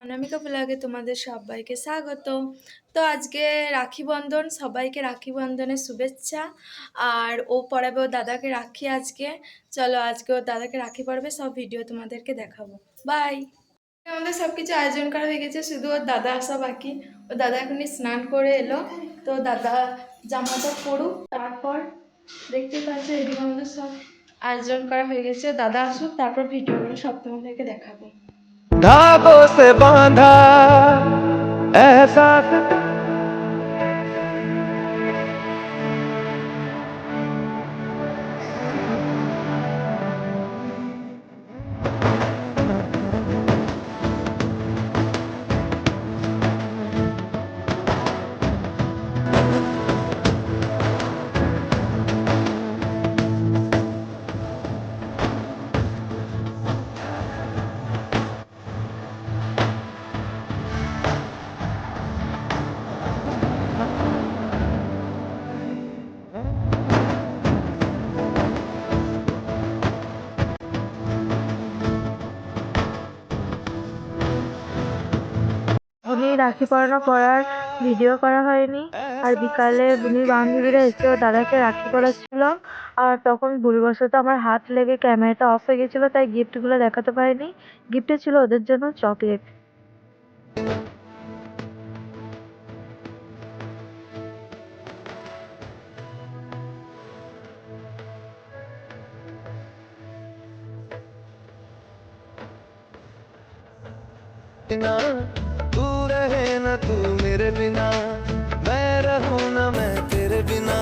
অনামিকা ব্লগে তোমাদের সবাইকে স্বাগত। তো আজকে রাখি বন্ধন, সবাইকে রাখি বন্ধনের শুভেচ্ছা। আর ও পরাবে ওর দাদাকে রাখি আজকে। চলো আজকে ওর দাদাকে রাখি পরাবে, সব ভিডিও তোমাদেরকে দেখাবো। বাই। আমাদের সবকিছু আয়োজন করা হয়ে গেছে, শুধু ওর দাদা আসা বাকি। ওর দাদা এখনই স্নান করে এলো, তো দাদা জামাটা পরুক, তারপর দেখতে পাচ্ছি এদিকে আমাদের সব আয়োজন করা হয়ে গেছে। দাদা আসুক, তারপর ভিডিওগুলো সব তোমাদেরকে দেখাবো। धागों से बांधा एहसास উনি রাখি পরানোর পরার ভিডিও করা হয়নি। আর বিকালে বুনির বান্ধবীরা এসে ওর দাদাকে রাখি পরাচ্ছিল। আর তখন ভুলবশত আমার হাত লেগে ক্যামেরাটা অফ হয়ে গেছিলো, তাই গিফটগুলো দেখাতে পারিনি। গিফটে ছিল ওদের জন্য চকলেট। बिना तू रहे ना तू मेरे बिना मैं रहूं ना मैं तेरे बिना